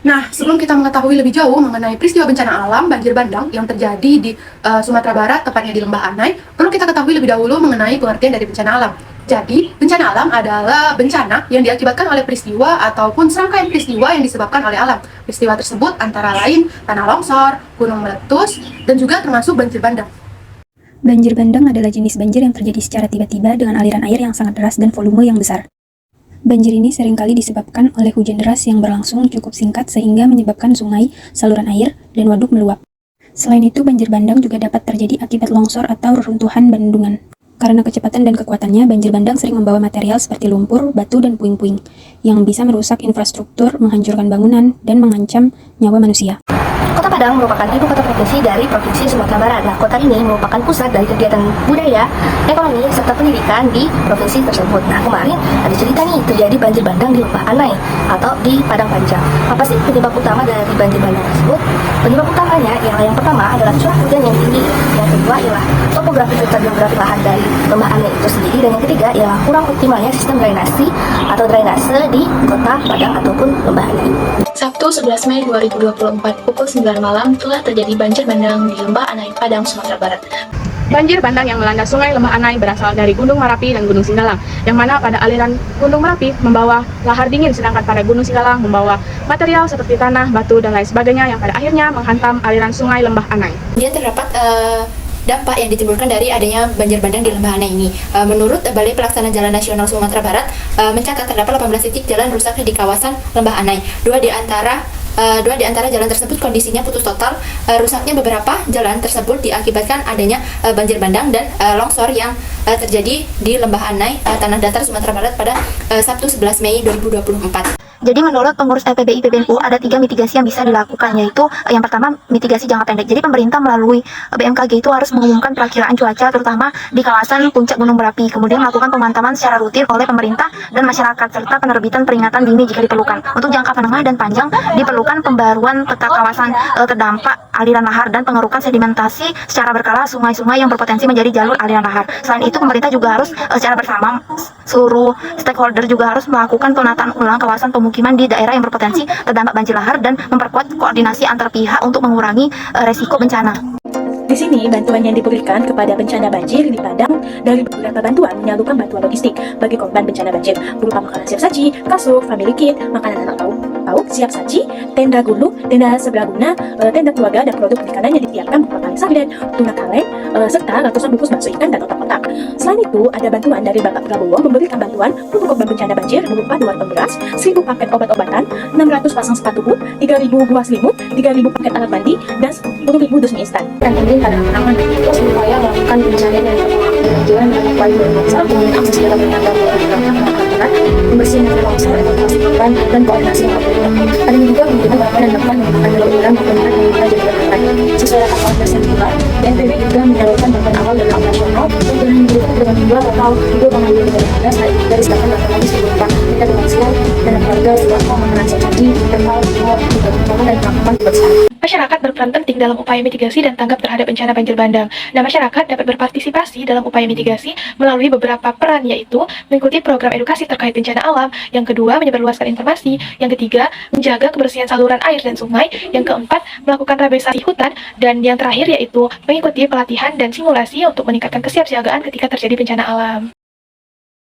Nah, sebelum kita mengetahui lebih jauh mengenai peristiwa bencana alam banjir bandang yang terjadi di Sumatera Barat, tepatnya di Lembah Anai, perlu kita ketahui lebih dahulu mengenai pengertian dari bencana alam. Jadi, bencana alam adalah bencana yang diakibatkan oleh peristiwa ataupun serangkaian peristiwa yang disebabkan oleh alam. Peristiwa tersebut antara lain tanah longsor, gunung meletus, dan juga termasuk banjir bandang. Banjir bandang adalah jenis banjir yang terjadi secara tiba-tiba dengan aliran air yang sangat deras dan volume yang besar. Banjir ini seringkali disebabkan oleh hujan deras yang berlangsung cukup singkat sehingga menyebabkan sungai, saluran air, dan waduk meluap. Selain itu, banjir bandang juga dapat terjadi akibat longsor atau reruntuhan bendungan. Karena kecepatan dan kekuatannya, banjir bandang sering membawa material seperti lumpur, batu, dan puing-puing yang bisa merusak infrastruktur, menghancurkan bangunan, dan mengancam nyawa manusia. Kota Padang merupakan ibu kota provinsi dari Provinsi Sumatera Barat. Nah, kota ini merupakan pusat dari kegiatan budaya, ekonomi, serta pendidikan di provinsi tersebut. Nah, kemarin ada cerita nih, terjadi banjir bandang di Lembah Anai atau di Padang Panjang. Apa sih penyebab utama dari banjir bandang tersebut? Penyebab utamanya yang pertama adalah curah hujan yang tinggi. Yang kedua ialah topografi serta geografi lahan dari Lembah Anai itu sendiri. Dan yang ketiga ialah kurang optimalnya sistem drainasi atau drainase di kota Padang ataupun Lembah Anai. Sabtu 11 Mei 2024 pukul 9 malam telah terjadi banjir bandang di Lembah Anai, Padang, Sumatera Barat. Banjir bandang yang melanda sungai Lembah Anai berasal dari Gunung Merapi dan Gunung Singgalang, yang mana pada aliran Gunung Merapi membawa lahar dingin, sedangkan pada Gunung Singgalang membawa material seperti tanah, batu, dan lain sebagainya yang pada akhirnya menghantam aliran sungai Lembah Anai. Kemudian terdapat dampak yang ditimbulkan dari adanya banjir bandang di Lembah Anai ini. Menurut Balai Pelaksana Jalan Nasional Sumatera Barat, mencatat terdapat 18 titik jalan rusak di kawasan Lembah Anai. Dua di antara jalan tersebut kondisinya putus total. Rusaknya beberapa jalan tersebut diakibatkan adanya banjir bandang dan longsor yang terjadi di Lembah Anai, Tanah Datar, Sumatera Barat pada Sabtu 11 Mei 2024. Jadi menurut pengurus LPBI PBNU ada 3 mitigasi yang bisa dilakukan, yaitu yang pertama mitigasi jangka pendek. Jadi pemerintah melalui BMKG itu harus mengumumkan perakiraan cuaca terutama di kawasan puncak Gunung Merapi, kemudian melakukan pemantauan secara rutin oleh pemerintah dan masyarakat serta penerbitan peringatan dini jika diperlukan. Untuk jangka menengah dan panjang diperlukan pembaruan peta kawasan terdampak aliran lahar dan pengerukan sedimentasi secara berkala sungai-sungai yang berpotensi menjadi jalur aliran lahar. Selain itu pemerintah juga harus secara bersama seluruh stakeholder juga harus melakukan penataan ulang kawasan pemukiman di daerah yang berpotensi terdampak banjir lahar dan memperkuat koordinasi antar pihak untuk mengurangi resiko bencana. Di sini, bantuan yang diberikan kepada bencana banjir di Padang dari beberapa bantuan menyalurkan bantuan logistik bagi korban bencana banjir berupa makanan siap saji, kasur, family kit, makanan anak paut siap saji, tenda gulung, tenda serbaguna, tenda keluarga dan produk perikanan yang disiapkan berupa kaleng sarden, tuna kaleng, serta ratusan bungkus bakso ikan dan otak-otak. Selain itu, ada bantuan dari Bapak Prabowo memberikan bantuan untuk korban bencana banjir berupa 2 ton beras, 1000 paket obat-obatan, 600 pasang sepatu boot, 3000 buah selimut, 3000 paket alat mandi, dan 10.000 dus mie instan. Dan pemerintah dan penanganan terus berupaya melakukan pencarian dan pengajuan dan upaya longsor, kemudian akses dalam menangkap peraturan, pembersihan dari longsor, evakuasi korban, dan koordinasi dengan pemerintah. Ada juga kemudian bantuan dan bantuan menggunakan jalur udara maupun darat yang juga jadi berperan. Sesuai dengan koordinasi pula, BNPB juga menyalurkan bantuan awal dan operasional untuk mendirikan dengan jumlah total 2,2 dari sedangkan bantuan logis berupa mereka finansial dan keluarga sembako makanan siap saji, termal, bantuan dan melakukan pembersihan. Masyarakat berperan penting dalam upaya mitigasi dan tanggap terhadap bencana banjir bandang. Nah, masyarakat dapat berpartisipasi dalam upaya mitigasi melalui beberapa peran, yaitu mengikuti program edukasi terkait bencana alam, yang kedua menyebarluaskan informasi, yang ketiga menjaga kebersihan saluran air dan sungai, yang keempat melakukan reboisasi hutan, dan yang terakhir yaitu mengikuti pelatihan dan simulasi untuk meningkatkan kesiapsiagaan ketika terjadi bencana alam.